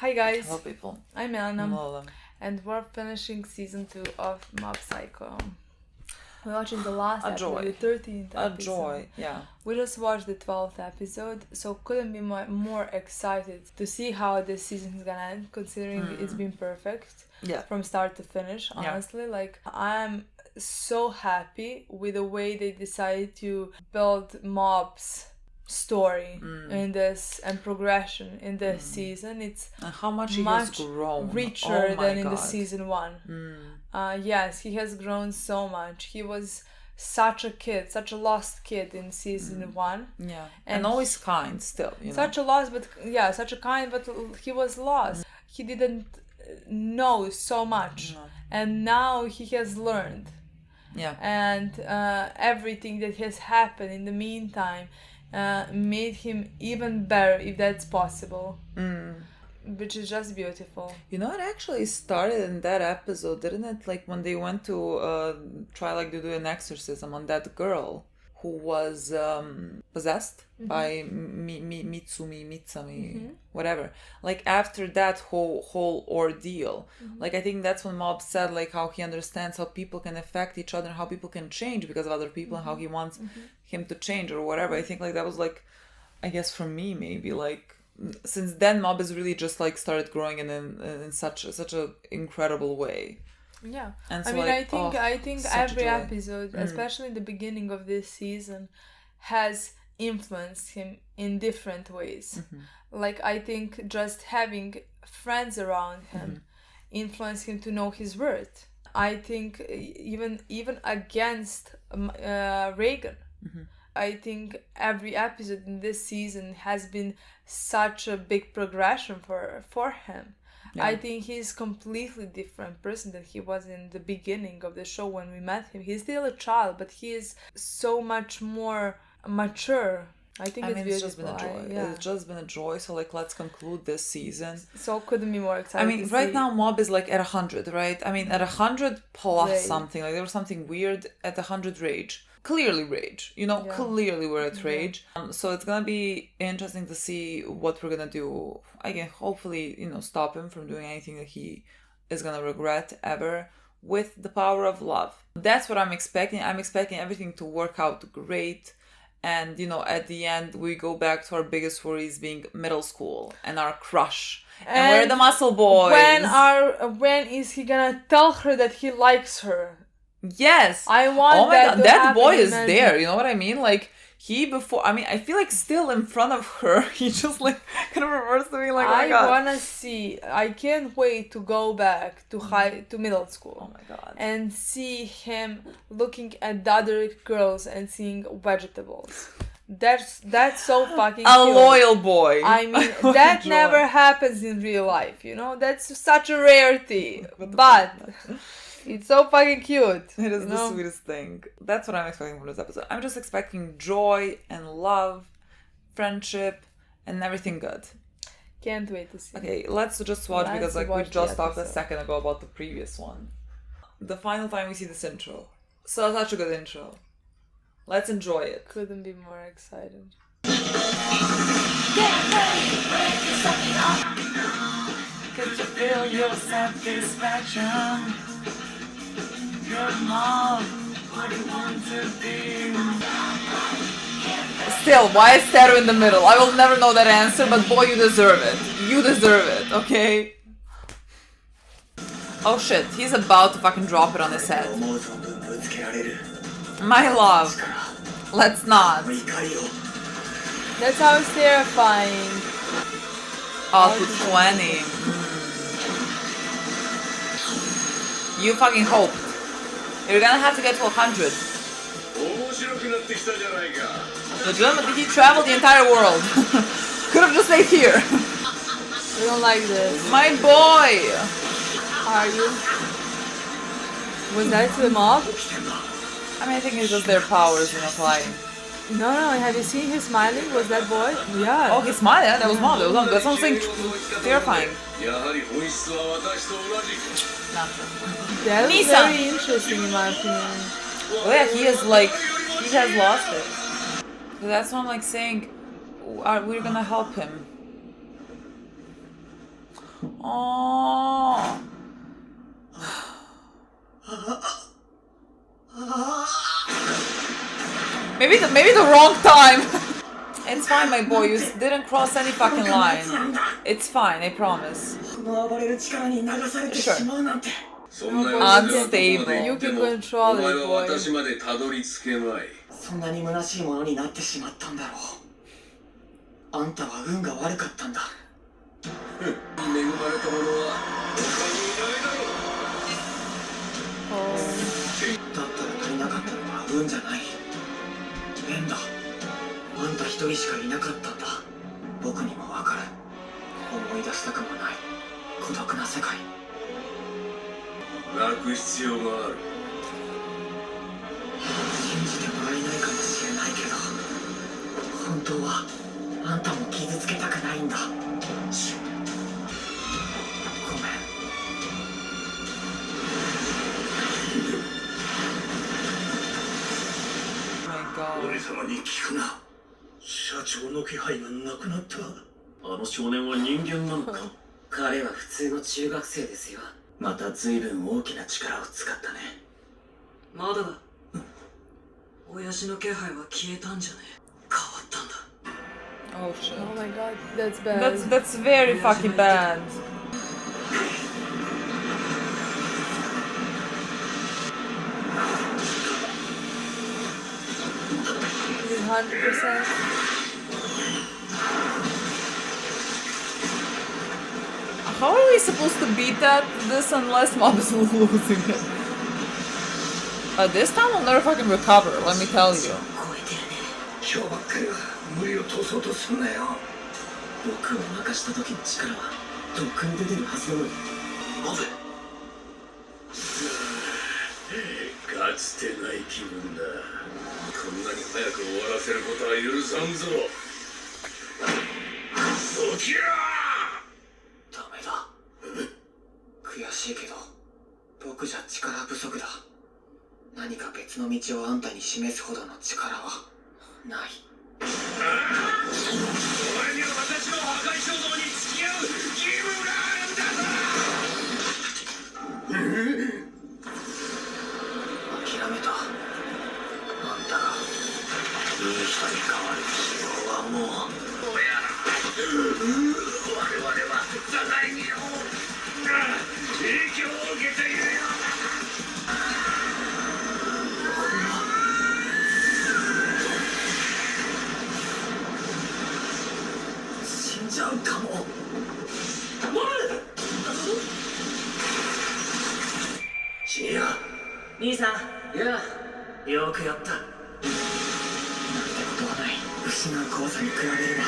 Hi guys, Hello people. I'm Milena, Lola. and we're finishing season 2 of Mob Psycho. We're watching the last A episode, joy. the 13th A episode. joy, yeah. We just watched the 12th episode, so couldn't be more excited to see how this season is gonna end, considering it's been perfect Yeah. from start to finish, honestly. Like, I'm so happy with the way they decided to build Mob's story in this and progression in this season. It's And how much he has grown. richer than in the God. season 1. Yes, he has grown so much. He was such a kid, such a lost kid in season 1. Yeah. And always kind still, Such a lost, but such a kind, but he was lost. He didn't know so much. And now he has learned. Yeah. And everything that has happened in the meantime made him even better, if that's possible. Which is just beautiful. You know, it actually started in that episode, didn't it? Like when they went to try like to do an exorcism on that girl who was possessed by Mitsumi, whatever. Like after that whole ordeal, like I think that's when Mob said like how he understands how people can affect each other, how people can change because of other people, and how he wants him to change or whatever. I think like that was like, I guess for me maybe like. Since then, Mob has really just like started growing in such a incredible way. Yeah, and so, I mean, like, I think every joy. episode, especially in the beginning of this season, has influenced him in different ways. Like I think just having friends around him influenced him to know his worth. I think even against Reagan. I think every episode in this season has been such a big progression for him. Yeah. I think he's completely different person than he was in the beginning of the show when we met him. He's still a child, but he is so much more mature. I think it's beautiful. Just been a joy. It's just been a joy. So like, let's conclude this season. So couldn't be more excited. I mean, right now Mob is like at 100, right? I mean, at 100 plus something. Like there was something weird at 100 rage. Clearly rage, clearly we're at rage. So it's gonna be interesting to see what we're gonna do. Again, hopefully, stop him from doing anything that he is gonna regret ever with the power of love. That's what I'm expecting. I'm expecting everything to work out great. And, at the end, we go back to our biggest worries being middle school and our crush. And we're the muscle boys. When is he gonna tell her that he likes her? Yes. I want oh my that God, that boy is imagine. there. You know what I mean? Like I feel like still in front of her, he just like kind of reversed to me like, oh my God. I can't wait to go back to middle school. Oh my God. And see him looking at the other girls and seeing vegetables. That's so fucking a cute. Loyal boy. I mean, that never happens in real life, That's such a rarity. But it's so fucking cute. It is the sweetest thing. That's what I'm expecting from this episode. I'm just expecting joy and love, friendship, and everything good. Can't wait to see. Okay, let's just watch because we just talked a second ago about the previous one. The final time we see this intro. So such a good intro. Let's enjoy it. Couldn't be more excited. Get ready, could you feel your satisfaction? Your mom, what do you want to be? Still, why is Taro in the middle? I will never know that answer, but boy, you deserve it. You deserve it, okay? Oh shit, he's about to fucking drop it on his head. My love, let's not. That sounds terrifying. Oh, to 20. You fucking hoped. You're gonna have to get to 100. Legitimately, he traveled the entire world. Could have just stayed here. We don't like this. My boy! Are you? Was that the mob? I mean, I think it's just their powers, flying. No, have you seen him smiling? Was that boy? Yeah. Oh, he's smiling? That was mob. That's something terrifying. That was very interesting in my opinion. Oh yeah, he has lost it. So that's what I'm saying. We're gonna help him. Oh. Maybe the wrong time. It's fine, my boy. You didn't cross any fucking line. It's fine, I promise. Sure. Unstable. You can control it, boy. そんなに虚しいものになってしまったんだろう。あんたは運が悪かったんだ。恵まれた者は他にいないだろう。だったら足りなかったのは運じゃない。縁だ。あんた一人しかいなかったんだ。僕にもわかる。思い出したくもない孤独な世界。泣く必要がある。信じてもらえないかもしれないけど、本当はあんたも傷つけたくないんだ。ごめん。俺様に聞くな。社長の気配がなくなった。あの少年は人間なのか。彼は普通の中学生ですよ。また随分大きな力を使ったね。まだだ。親父の気配は消えたんじゃねえ。変わったんだ。Oh shit. Oh my god, that's bad. That's very fucking bad. Is it 100%? How are we supposed to beat this unless Mob is losing it? This time we'll never fucking recover, let me tell you. 今日ばっかりは無理を通そうとすんなよ。僕を任した時の力はとっくに出てるはずなのに。モブ。かつてない気分だ。こんなに早く終わらせることは許さんぞ。起きろ！ダメだ。悔しいけど僕じゃ力不足だ。何か別の道をあんたに示すほどの力はない。お前には私の破壊衝動に付き合う義務があるんだぞ。諦めた。あんたがいい人に変わる希望はもう。どうやら我々は互いに影響を受けているようだ。死んじゃうかも。いや、兄さん。いや、よくやった。なんてことはない。失う怖さに比べれば。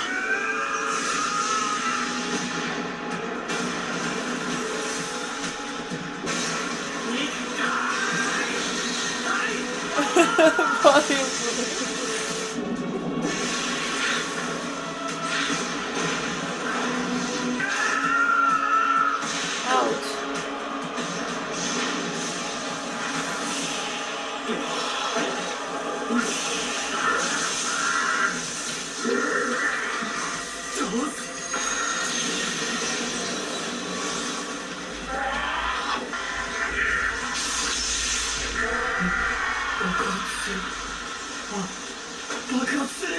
爆発する。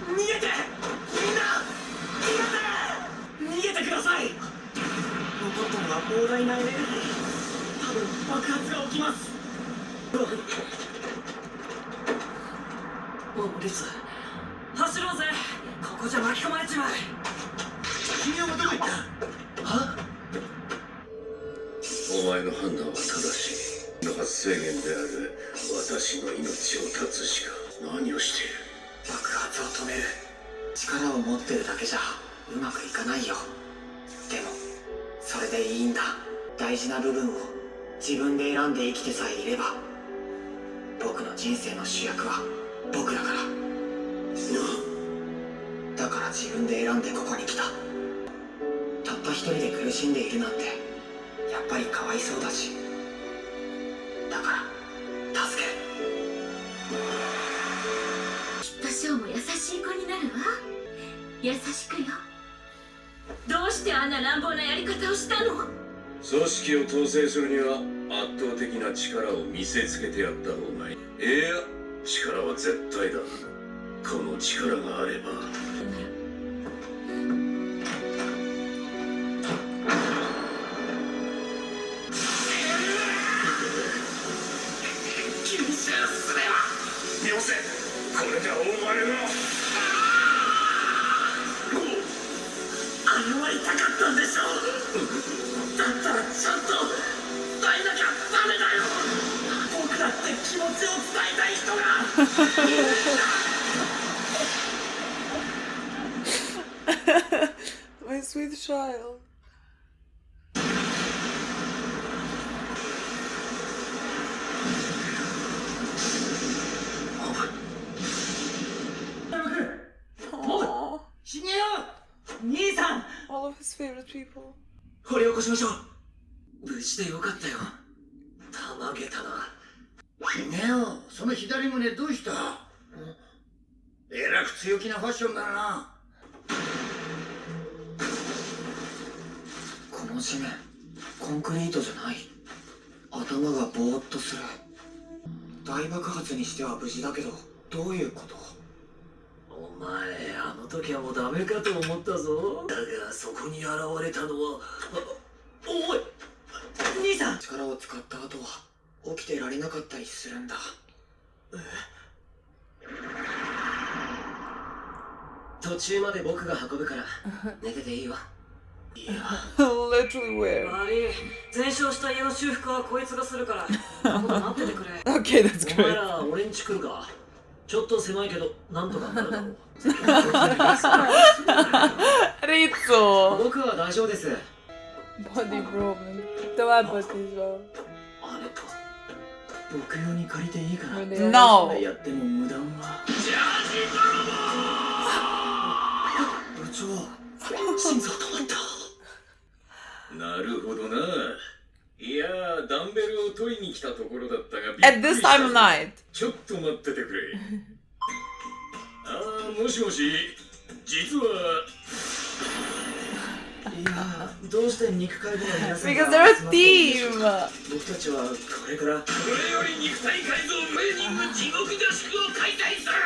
逃げて、みんな逃げてください。残ったのは膨大なエネルギー。多分爆発が起きます。リス、走ろうぜ。ここじゃ巻き込まれちまう。君はどこ行った？は？お前の判断は正しい。発生源である私の命を絶つしか。何をしている？爆発を止める力を持ってるだけじゃうまくいかないよ。でもそれでいいんだ。大事な部分を自分で選んで生きてさえいれば。僕の人生の主役は僕だから。だから自分で選んでここに来た。たった一人で苦しんでいるなんてやっぱりかわいそうだし。だから助ける。きっとショーも優しい子になるわ。優しくよ。どうしてあんな乱暴なやり方をしたの？組織を統制するには圧倒的な力を見せつけてやった方がいい。いや、力は絶対だ。この力があれば。よせ、これじゃお前が謝りたかったんでしょ。だったらちゃんと伝えなきゃダメだよ。僕だって気持ちを伝えたい人が。My sweet child. Aww. 死ねよ、兄さん。 All of his favorite people. 掘り起こしましょう。無事でよかったよ。たまげたな。ひげよ、その左胸どうした？えらく強気なファッションだな。この地面、コンクリートじゃない。頭がぼーっとする。大爆発にしては無事だけど、どういうこと？お前、あの時はもうダメかと思ったぞ。だがそこに現れたのは、おい兄さん。力を使った後は起きてられなかったりするんだ。途中まで僕が運ぶから寝てていいわ。いやLiterally where? 悪い、全焼した家の修復はこいつがするからここで待っててくれ。 Okay, that's お前 great. ら俺んち来るか。ちょっと狭いけどなんとかなるだろう。Rizzo! 僕は大丈夫です。 Body problem. Telepathy as well. あれか、僕用に借りていいかな。 No! やっても無駄は。部長、心臓止まった。なるほどな。いやー、ダンベルを取りに来たところだったが、びっ At くり this した。 time of night. ちょっと待っててくれ。あー、もしもし、実は。いや、どうして肉界部の皆さん Because が they're 集 a まっているんでしょう team! か。僕たちはこれからこれより肉体改造トレーニング地獄合宿を開催する。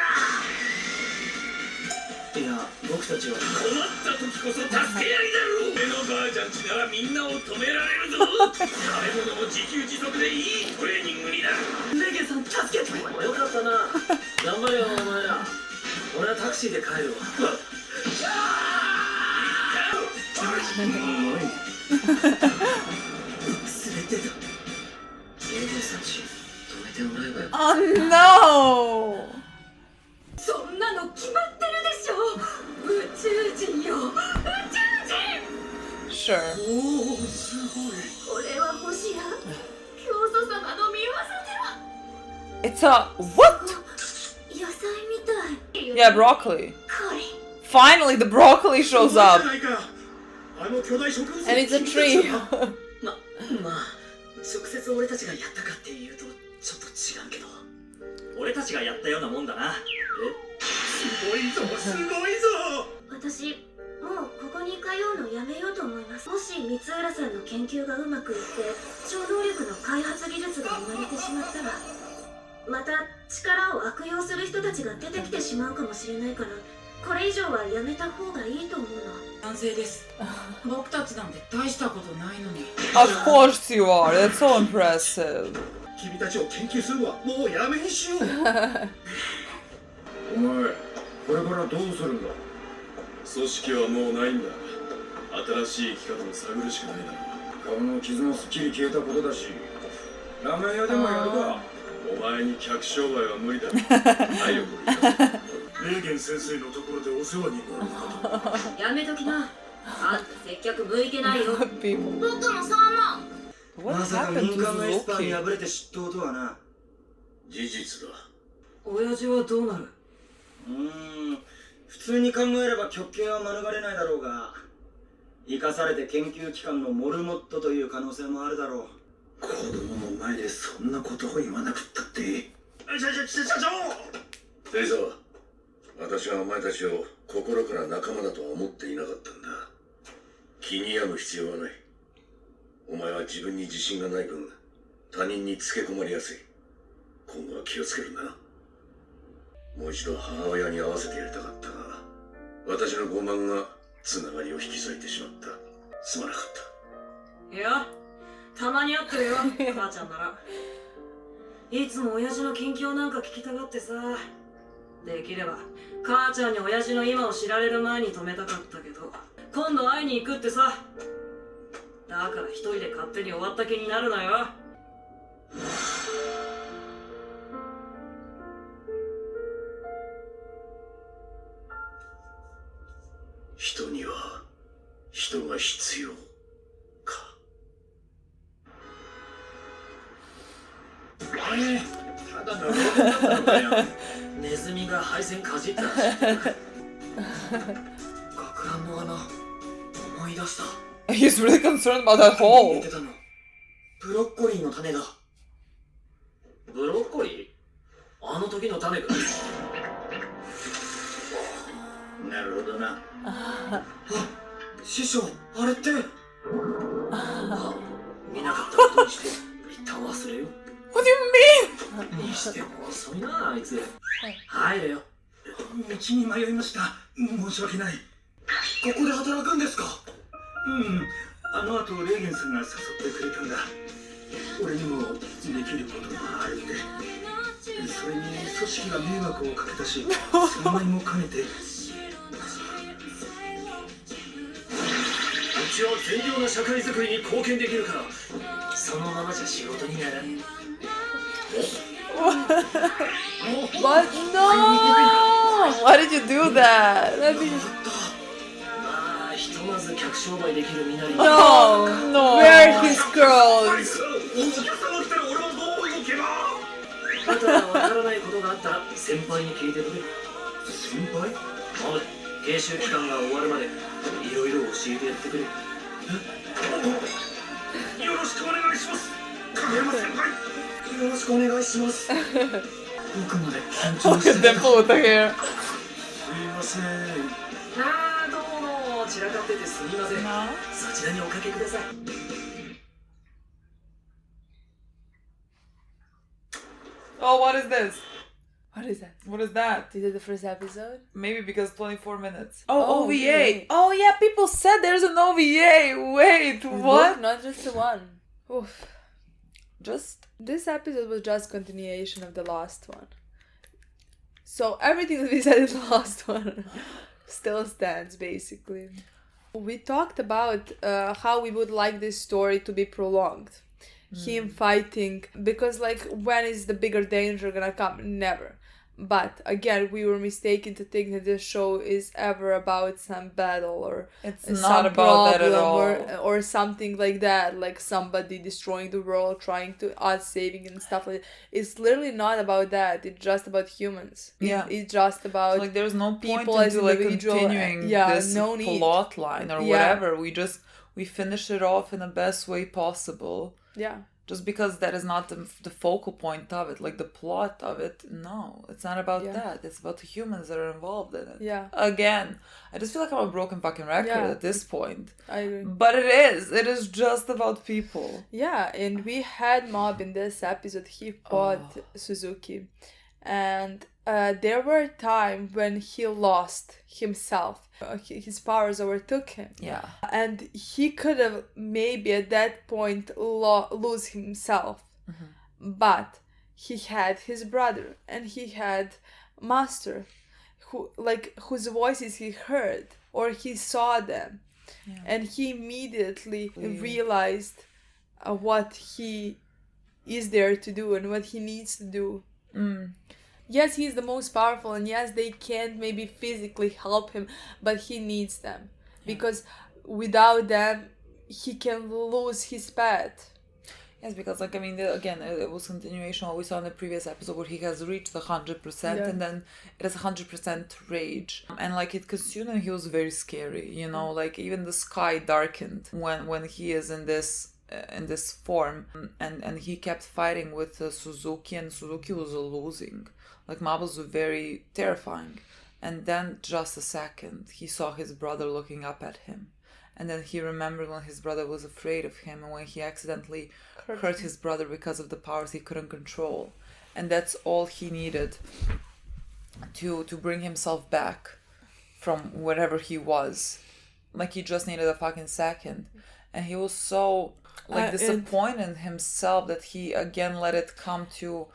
いや、僕たちは困った時こそ助け合いだろう。俺のばあちゃんちならみんなを止められるぞ。食べ物も自給自足でいいトレーニングになる。レゲさん助けて。よかったな。頑張れよお前ら。俺はタクシーで帰るわ。連れてた。レゲさんち止めてもらえばよ。 Oh no! そんなの決まってるでしょ。宇宙人よ、宇宙人。 Sure. おお、すごい。これはもしや教祖様の見業では。 It's a what? 野菜みたい。 Yeah, broccoli. これ Finally, the broccoli shows up. あの巨大植物 And it's a tree. まあ、直接俺たちがやったかっていうとちょっと違うけど、俺たちがやったようなもんだな。すごいぞ、すごいぞ。私もうここに通うのやめようと思います。もし三浦さんの研究がうまくいって超能力の開発技術が生まれてしまったら、また力を悪用する人たちが出てきてしまうかもしれないから、これ以上はやめた方がいいと思うの。賛成です。僕たちなんて大したことないのに。 Of course you are. That's so impressive. 君たちを研究するわ。もうやめにしよう。お前、これからどうするんだ。組織はもうないんだ。新しい生き方を探るしかないだろう。顔の傷もすっきり消えたことだし、ラーメン屋でもやるか。お前に客商売は無理だ。はいよ、レーゲン先生のところでお世話になるかと。やめときな。あんた接客向いてないよ。 People. 僕もそう思う。 What まさか happened 民 to 間のエスパーに Suzuki? 敗れて失踪とはな。事実だ。親父はどうなる？普通に考えれば極刑は免れないだろうが、生かされて研究機関のモルモットという可能性もあるだろう。子供の前でそんなことを言わなくったって。社長！レイザー、私はお前たちを心から仲間だとは思っていなかったんだ。気に病む必要はない。お前は自分に自信がない分、他人につけ込まれやすい。今度は気をつけるんだな。もう一度母親に会わせてやりたかったが、私の傲慢がつながりを引き裂いてしまった。すまなかった。いや、たまに会ってるよ、母ちゃんなら。いつも親父の近況なんか聞きたがってさ。できれば母ちゃんに親父の今を知られる前に止めたかったけど、今度会いに行くってさ。だから一人で勝手に終わった気になるなよ。人には人が必要か。ただのロボットだったんだよ。ネズミが配線かじったらしい。学ランの穴、思い出した。He's really concerned about that hole. ブロッコリーの種だ。ブロッコリー？あの時の種か。なるほどな。あ、師匠、あれって。見なかったことにして、一旦忘れよ。What do you mean? にしても遅いな、あいつ。入れよ。道に迷いました。申し訳ない。ここで働くんですか？あの後レーゲンさんが誘ってくれたんだ。俺にもできることがあるって。それに組織が迷惑をかけたし、3枚も兼ねて。うちは善良な社会づくりに貢献できるから、そのままじゃ仕事にならん。What? No! Why did you do that? Let me... まあ、ひとまず客商売できる身なり。No! No. Where are his girls? あとはわからないことがあったら先輩に聞いてくれ。先輩？おい、研修期間が終わるまでいろいろ教えてやってくれ。よろしくお願いします。影山先輩、よろしくお願いします。僕まで緊張してた。 Dimple with the hair. すいません。あー、どうも、散らかっててすみません。そちらにおかけください。Oh, what is this? What is that? What is that? Is it the first episode? Maybe because 24 minutes. Oh, OVA. okay. Oh, yeah, people said there's an OVA. Wait, what? Both, not just the one. Oof. Just... This episode was just continuation of the last one. So everything that we said in the last one still stands, basically. We talked about how we would like this story to be prolonged. Him fighting, because like, when is the bigger danger gonna come? Never. But again, we were mistaken to think that this show is ever about some battle or It's some not about that at all. or something like that, like somebody destroying the world, trying to us saving and stuff like that. It's literally not about that. It's just about humans. Yeah. It's just about Like, there's no point people as into like individual, continuing yeah, this no need. plot line or whatever. We finished it off in the best way possible. Yeah. Just because that is not the focal point of it, like the plot of it. No, it's not about that. It's about the humans that are involved in it. Yeah. Again, I just feel like I'm a broken fucking record Yeah. at this point. I agree. But it is. It is just about people. Yeah, and we had Mob in this episode. He fought Suzuki. And there were times when he lost himself. His powers overtook him. Yeah. And he could have maybe at that point lose himself. Mm-hmm. But he had his brother and he had Master, whose voices he heard or he saw them. Yeah. And he immediately realized what he is there to do and what he needs to do. Yes, he's the most powerful, and yes, they can't maybe physically help him, but he needs them. Because without them, he can lose his path. Yes, because like, I mean, again, it was continuation of what we saw in the previous episode where he has reached 100% and then it is 100% rage. And like, it consumed him, he was very scary, you know, like even the sky darkened when he is in this form, and he kept fighting with Suzuki, and Suzuki was losing. Like, Mob was very terrifying. And then just a second, he saw his brother looking up at him. And then he remembered when his brother was afraid of him and when he accidentally hurt his brother because of the powers he couldn't control. And that's all he needed to bring himself back from wherever he was. Like, he just needed a fucking second. And he was so disappointed in himself that he again let it come to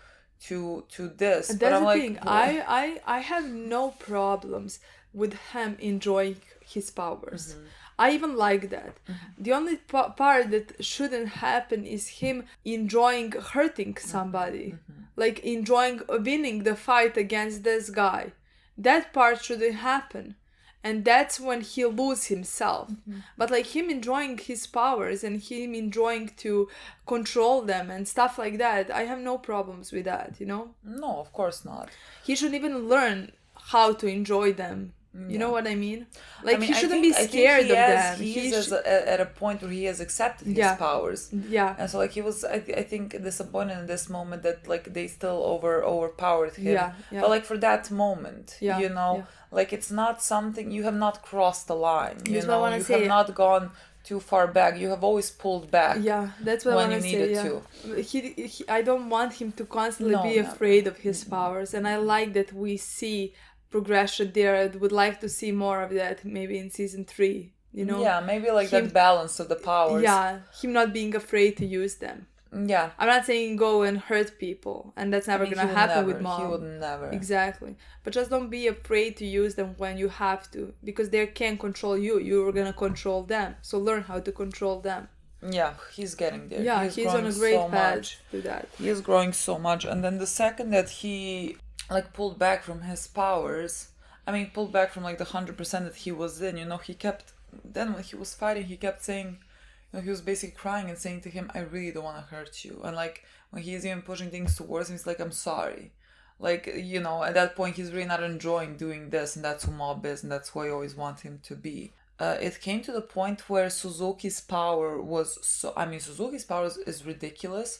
this. That's but I'm the like, thing. I have no problems with him enjoying his powers. I even like that. The only part that shouldn't happen is him enjoying hurting somebody. Like enjoying winning the fight against this guy. That part shouldn't happen. And that's when he loses himself. But like him enjoying his powers and him enjoying to control them and stuff like that, I have no problems with that, you know? No, of course not. He should even learn how to enjoy them. You know what I mean? Like, he shouldn't be scared of them. He's at a point where he has accepted his powers. Yeah. And so, like, he was, I think, disappointed in this moment that, like, they still overpowered him. Yeah. But, like, for that moment, you know, like, it's not something, you have not crossed the line. You know, you have not gone too far back. You have always pulled back. Yeah, that's what I want to say. He, I don't want him to constantly be afraid of his powers. And I like that we see progression there. I would like to see more of that maybe in season 3, you know? Yeah, maybe like that balance of the powers. Yeah, him not being afraid to use them. Yeah. I'm not saying go and hurt people, and that's never gonna happen with Mom. He would never. Exactly. But just don't be afraid to use them when you have to, because they can't control you. You're gonna control them. So learn how to control them. Yeah, he's getting there. Yeah, he's on a great path to that. He is growing so much. And then the second that he like pulled back from his powers, pulled back from like the 100% that he was in, you know, he kept, then when he was fighting, he kept saying, you know, he was basically crying and saying to him, I really don't want to hurt you. And like when he's even pushing things towards him, he's like, I'm sorry. Like, you know, at that point he's really not enjoying doing this, and that's who Mob is, and that's who I always want him to be. It came to the point where Suzuki's power was so, Suzuki's power is ridiculous.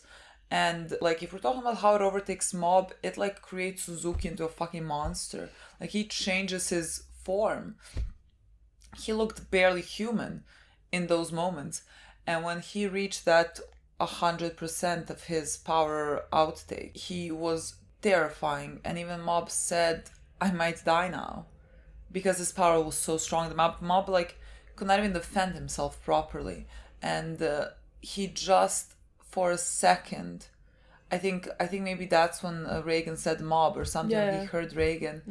And like, if we're talking about how it overtakes Mob, it like creates Suzuki into a fucking monster. Like, he changes his form. He looked barely human in those moments. And when he reached that 100% of his power outtake, he was terrifying. And even Mob said, I might die now, because his power was so strong. The Mob like could not even defend himself properly. And he just, for a second, I think maybe that's when Reagan said Mob or something. He heard Reagan,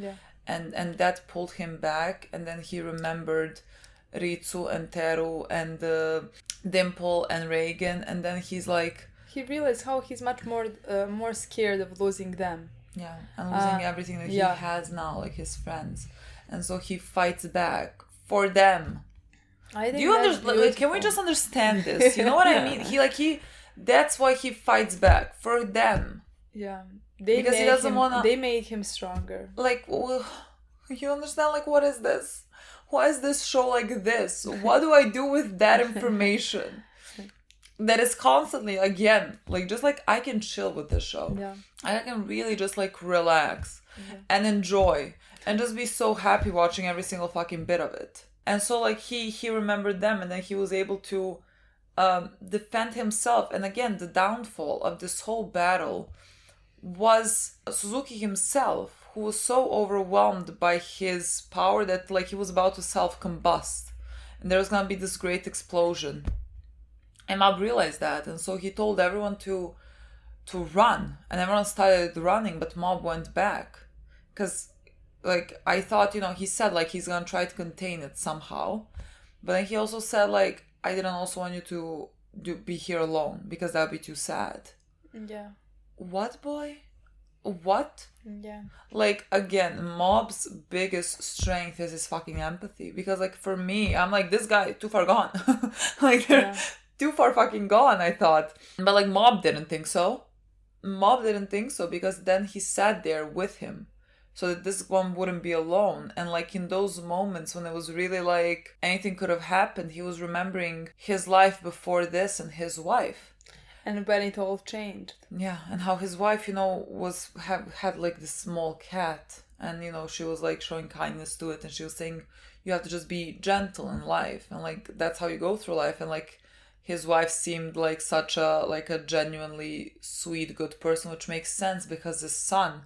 and that pulled him back. And then he remembered Ritsu and Teru and Dimple and Reagan, and then he's like, he realized how he's much more scared of losing them. Yeah, and losing everything that he has now, like his friends, and so he fights back for them. I think do you understand? Like, can we just understand this? You know what I mean? He that's why he fights back for them. Yeah, because he doesn't wanna. They made him stronger. Like, well, you understand? Like, what is this? Why is this show like this? What do I do with that information? That is constantly, again, like, just like I can chill with this show. Yeah. I can really just like relax and enjoy and just be so happy watching every single fucking bit of it. And so like he remembered them, and then he was able to defend himself. And again, the downfall of this whole battle was Suzuki himself, who was so overwhelmed by his power that like he was about to self-combust, and there was gonna be this great explosion. And Mob realized that, and so he told everyone to run, and everyone started running, but Mob went back, because like I thought, you know, he said like he's gonna try to contain it somehow, but then he also said like, I didn't also want you to be here alone, because that would be too sad. Yeah. What, boy? What? Yeah. Like, again, Mob's biggest strength is his fucking empathy, because like for me, I'm like, this guy too far gone. Like, too far fucking gone, I thought. But like Mob didn't think so. Mob didn't think so, because then he sat there with him so that this one wouldn't be alone. And like in those moments when it was really like anything could have happened, he was remembering his life before this and his wife. And when it all changed. Yeah, and how his wife, you know, had like this small cat, And, you know, she was like showing kindness to it, and she was saying you have to just be gentle in life, and like that's how you go through life. And like his wife seemed like such a genuinely sweet, good person, which makes sense because his son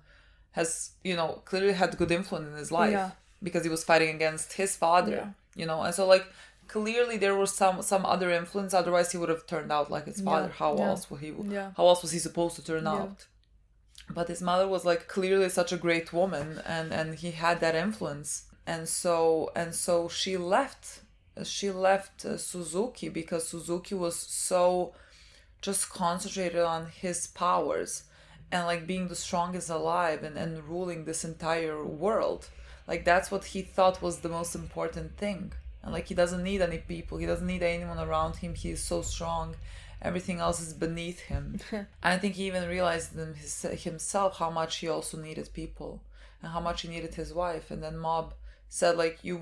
has, you know, clearly had good influence in his life because he was fighting against his father, you know. And so like clearly there was some other influence, otherwise he would have turned out like his father. How else was he supposed to turn out? But his mother was like clearly such a great woman, and he had that influence. And so she left Suzuki because Suzuki was so just concentrated on his powers and like being the strongest alive and ruling this entire world. Like that's what he thought was the most important thing. And like he doesn't need any people, he doesn't need anyone around him, he is so strong, everything else is beneath him. I think he even realized himself how much he also needed people and how much he needed his wife. And then Mob said like you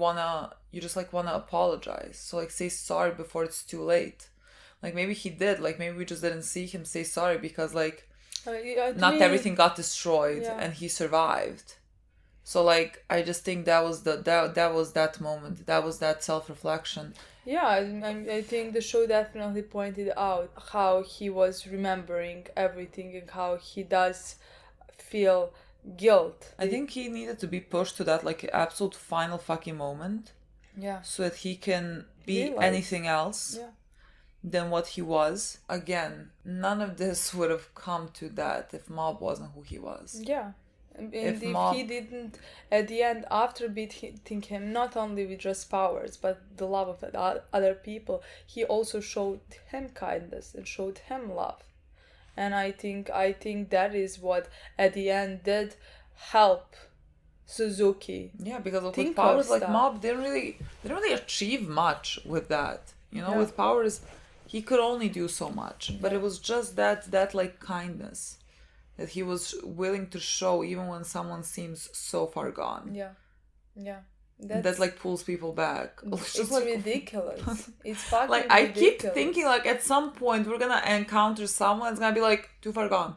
just wanna apologize, so like say sorry before it's too late. Like maybe he did, like maybe we just didn't see him say sorry because like not everything got destroyed and he survived. So like I just think that was that moment, that was that self-reflection. I think the show definitely pointed out how he was remembering everything and how he does feel guilt. I think he needed to be pushed to that like absolute final fucking moment, so that he can be anything else than what he was. Again, none of this would have come to that if Mob wasn't who he was. And if he didn't, at the end, after beating him, not only with just powers, but the love of other people, he also showed him kindness and showed him love. And I think that is what, at the end, did help Suzuki. Yeah, because with powers like Mob, they didn't really achieve much with that. You know, with powers, he could only do so much. But it was just that like kindness that he was willing to show even when someone seems so far gone. That like pulls people back. It's like, ridiculous. It's fucking like I keep thinking like at some point we're gonna encounter someone that's gonna be like too far gone,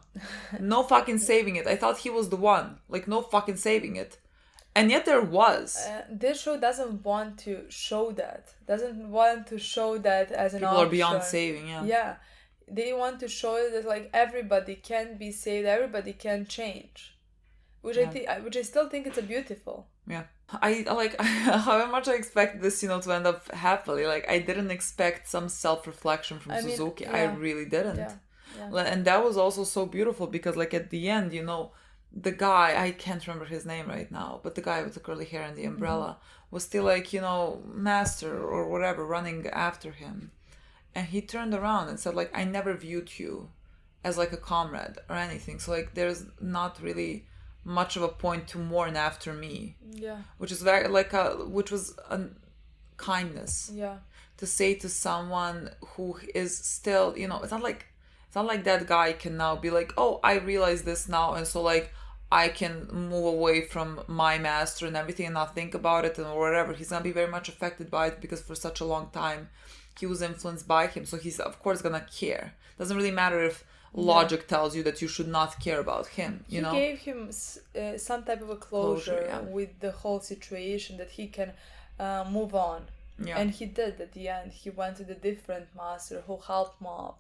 no fucking saving it. I thought he was the one, like no fucking saving it, and yet there was. This show doesn't want to show that. Doesn't want to show that as an people option. Are beyond saving. They want to show that like everybody can be saved, everybody can change, which I still think it's a beautiful. I like how much I expect this, you know, to end up happily. Like I didn't expect some self-reflection from Suzuki. I really didn't. And that was also so beautiful because like at the end, you know, the guy, I can't remember his name right now, but the guy with the curly hair and the umbrella was still like, you know, master or whatever, running after him. And he turned around and said like, I never viewed you as like a comrade or anything. So like there's not really much of a point to mourn after me. Which is very which was a kindness. To say to someone who is still, you know, it's not like that guy can now be like, oh, I realize this now, and so like I can move away from my master and everything and not think about it and whatever. He's gonna be very much affected by it because for such a long time he was influenced by him, so he's of course gonna care. Doesn't really matter if logic tells you that you should not care about him. You know, gave him some type of a closure with the whole situation that he can move on. And he did at the end. He went to the different master who helped Mob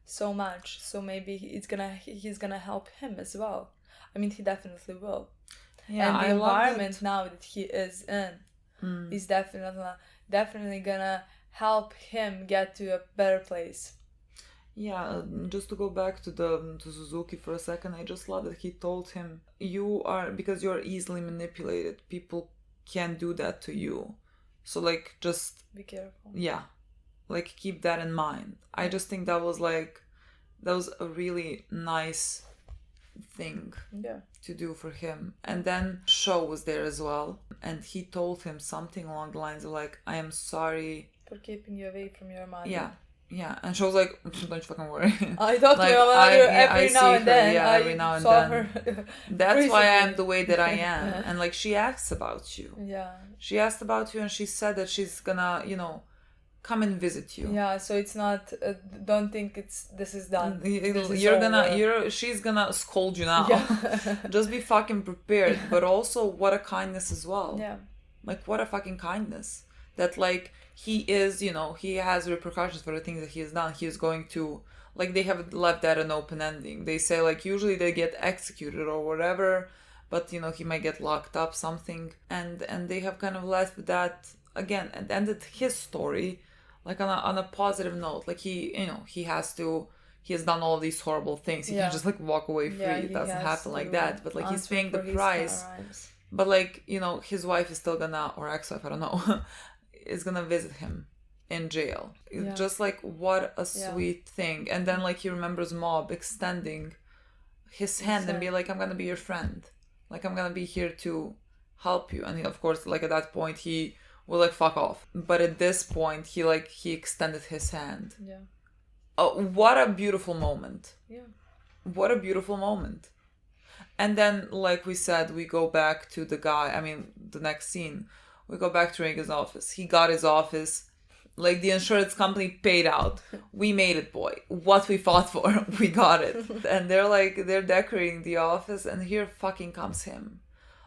so much. So maybe he's gonna help him as well. I mean, he definitely will. And the environment now that he is in is definitely gonna help him get to a better place. Just to go back to Suzuki for a second, I just love that he told him, because you're easily manipulated, people can do that to you, so like just be careful. Like keep that in mind. I just think that was a really nice thing to do for him. And then Sho was there as well, and he told him something along the lines of like, I am sorry for keeping you away from your mother. And she was like, don't you fucking worry. I talk to your mother every now and then. Every now and then. That's why I am the way that I am. And like she asks about you. She asked about you and she said that she's gonna, you know, come and visit you. Yeah, so it's not. Don't think this is done. She's gonna scold you now. Yeah. Just be fucking prepared. But also, what a kindness as well. Yeah. Like, what a fucking kindness. That, like, he is, you know, he has repercussions for the things that he has done. He is going to, like, they have left that an open ending. They say, like, usually they get executed or whatever, but, you know, he might get locked up, something. And they have kind of left that, again, and ended his story, like, on a positive note. Like, he, you know, he has done all these horrible things. He can't just, like, walk away free. It doesn't happen like that. But, like, he's paying the price. But, like, you know, his wife is still gonna, or ex-wife, I don't know, is gonna visit him in jail. Yeah. Just, like, what a sweet thing. And then, like, he remembers Mob extending his hand and be like, I'm gonna be your friend. Like, I'm gonna be here to help you. And he, of course, like, at that point, he will, like, fuck off. But at this point, he extended his hand. Yeah. Oh, what a beautiful moment. Yeah. What a beautiful moment. And then, like we said, we go back to the next scene. We go back to Reagan's office. He got his office. Like, the insurance company paid out. We made it, boy. What we fought for, we got it. And they're decorating the office, and here fucking comes him.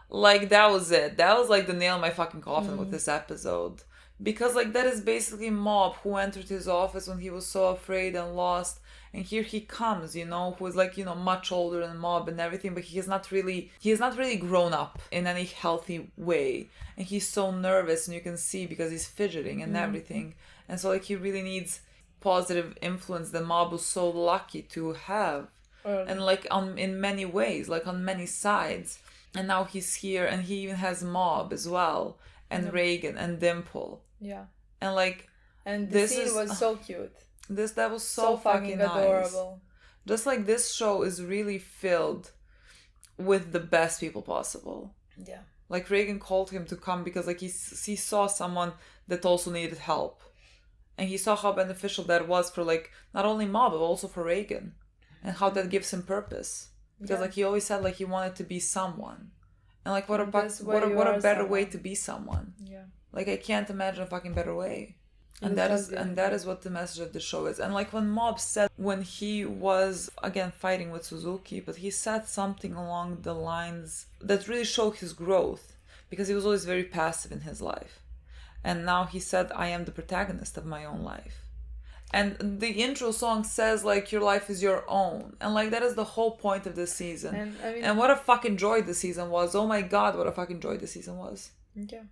Like, that was it. That was, like, the nail in my fucking coffin with this episode. Because, like, that is basically Mob, who entered his office when he was so afraid and lost. And here he comes, you know, who is, like, you know, much older than Mob and everything, but he has not really grown up in any healthy way. And he's so nervous, and you can see because he's fidgeting and everything. And so, like, he really needs positive influence that Mob was so lucky to have. And, like, in many ways, like, on many sides. And now he's here, and he even has Mob as well, and Reagan and Dimple. Yeah. And, like, and the scene was so cute. That was so fucking nice. Adorable. Just, like, this show is really filled with the best people possible. Yeah. Like, Reagan called him to come because, like, he saw someone that also needed help. And he saw how beneficial that was for, like, not only Mob, but also for Reagan. And how that gives him purpose. Because, like, he always said, like, he wanted to be someone. And, like, what a better way to be someone. Yeah. Like, I can't imagine a fucking better way. And that is what the message of the show is. And, like, when Mob said, when he was, again, fighting with Suzuki, but he said something along the lines that really showed his growth, because he was always very passive in his life. And now he said, I am the protagonist of my own life. And the intro song says, like, your life is your own. And, like, that is the whole point of this season. And what a fucking joy this season was. Oh my god, what a fucking joy this season was. Yeah.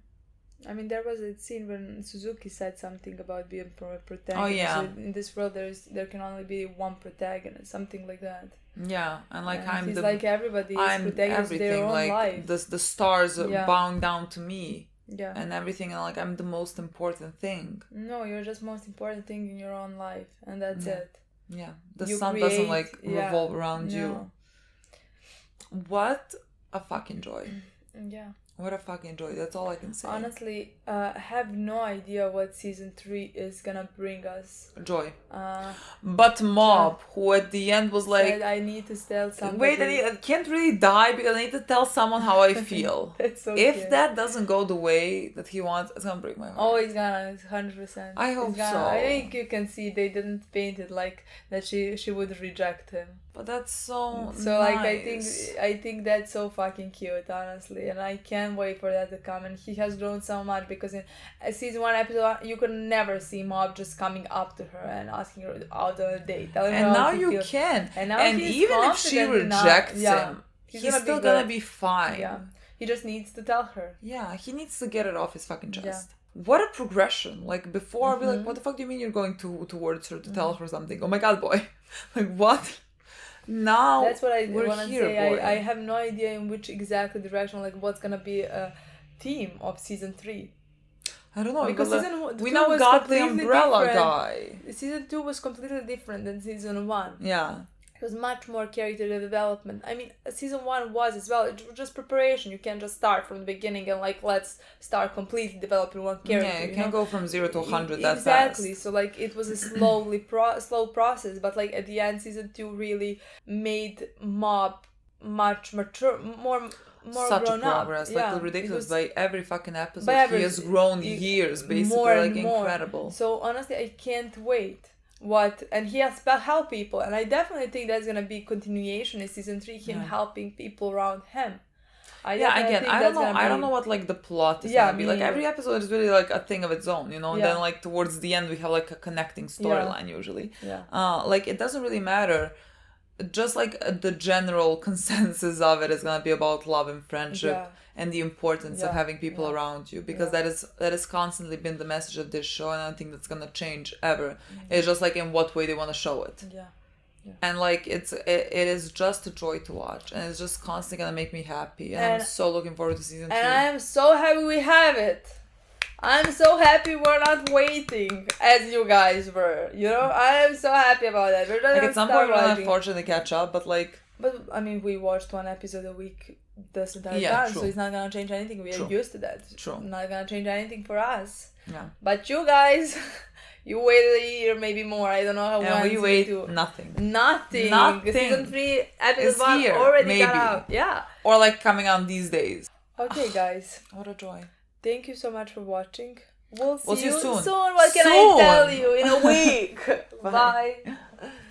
I mean, there was a scene when Suzuki said something about being a protagonist. Oh, yeah. So in this world, there can only be one protagonist, something like that. Yeah, and, like, he's like, everybody is protagonist of their own like, life. The stars are bowing down to me. Yeah. And everything, and, like, I'm the most important thing. No, you're just most important thing in your own life, and that's it. Yeah, the sun doesn't, like, revolve around you. What a fucking joy. Yeah. What a fucking joy. That's all I can say. Honestly, I have no idea what season 3 is gonna bring us. Joy. But Mob, who at the end was like... said, I need to tell somebody... Wait, I can't really die because I need to tell someone how I feel. That's so if cute. that doesn't go the way that he wants, it's gonna break my heart. Oh, it's gonna, 100%. I hope so. I think you can see they didn't paint it like that she would reject him. But that's so nice. Like, I think that's so fucking cute, honestly, and I can't wait for that to come. And he has grown so much, because in season 1 episode you could never see Mob just coming up to her and asking her out on a date. And now you can. And now even if she rejects him, he's still gonna be fine. Yeah, he just needs to tell her. Yeah, he needs to get it off his fucking chest. Yeah. What a progression. Like, before I'd be like, what the fuck do you mean you're going towards her to tell her something? Oh my god, boy. Like, what? Now that's what I want to say. Boy. I have no idea in which exactly direction, like, what's gonna be a theme of season 3. I don't know, because we now got the umbrella different. guy. Season 2 was completely different than season 1. Yeah. It was much more character development. I mean, season 1 was as well. It was just preparation. You can't just start from the beginning and, like, let's start completely developing one character. Yeah, you can't go from 0 to 100 that fast. Exactly. So, like, it was a slow process. But, like, at the end, season 2 really made Mob much more more such a grown up. progress, Yeah, like ridiculous. because By every fucking episode, by every- he has grown years, basically, more like and more. incredible. So honestly, I can't wait. And he has helped people, and I definitely think there's gonna be continuation in season 3. Him helping people around him. Again, I don't know what like the plot is gonna be. Like every episode is really like a thing of its own, you know. And then like towards the end we have like a connecting storyline usually. Like it doesn't really matter. Just like the general consensus of it is gonna be about love and friendship and the importance of having people around you, because that has constantly been the message of this show, and I don't think that's gonna change ever. It's just like in what way they want to show it. And like it is just a joy to watch, and it's just constantly gonna make me happy, and I'm so looking forward to season 2. And I am so happy we have it. I'm so happy we're not waiting as you guys were. You know, I am so happy about that. We're just like at some point we're gonna unfortunately catch up, but I mean, we watched one episode a week this entire time, so it's not gonna change anything. We are used to that. True. Not gonna change anything for us. Yeah. But you guys, you waited a year, maybe more. I don't know how. And we wait nothing. Season 3, episode 1 here, already got out. Yeah. Or like coming out these days. Okay, guys. What a joy. Thank you so much for watching. We'll see you soon. What can I tell you? In a week. Bye. Bye.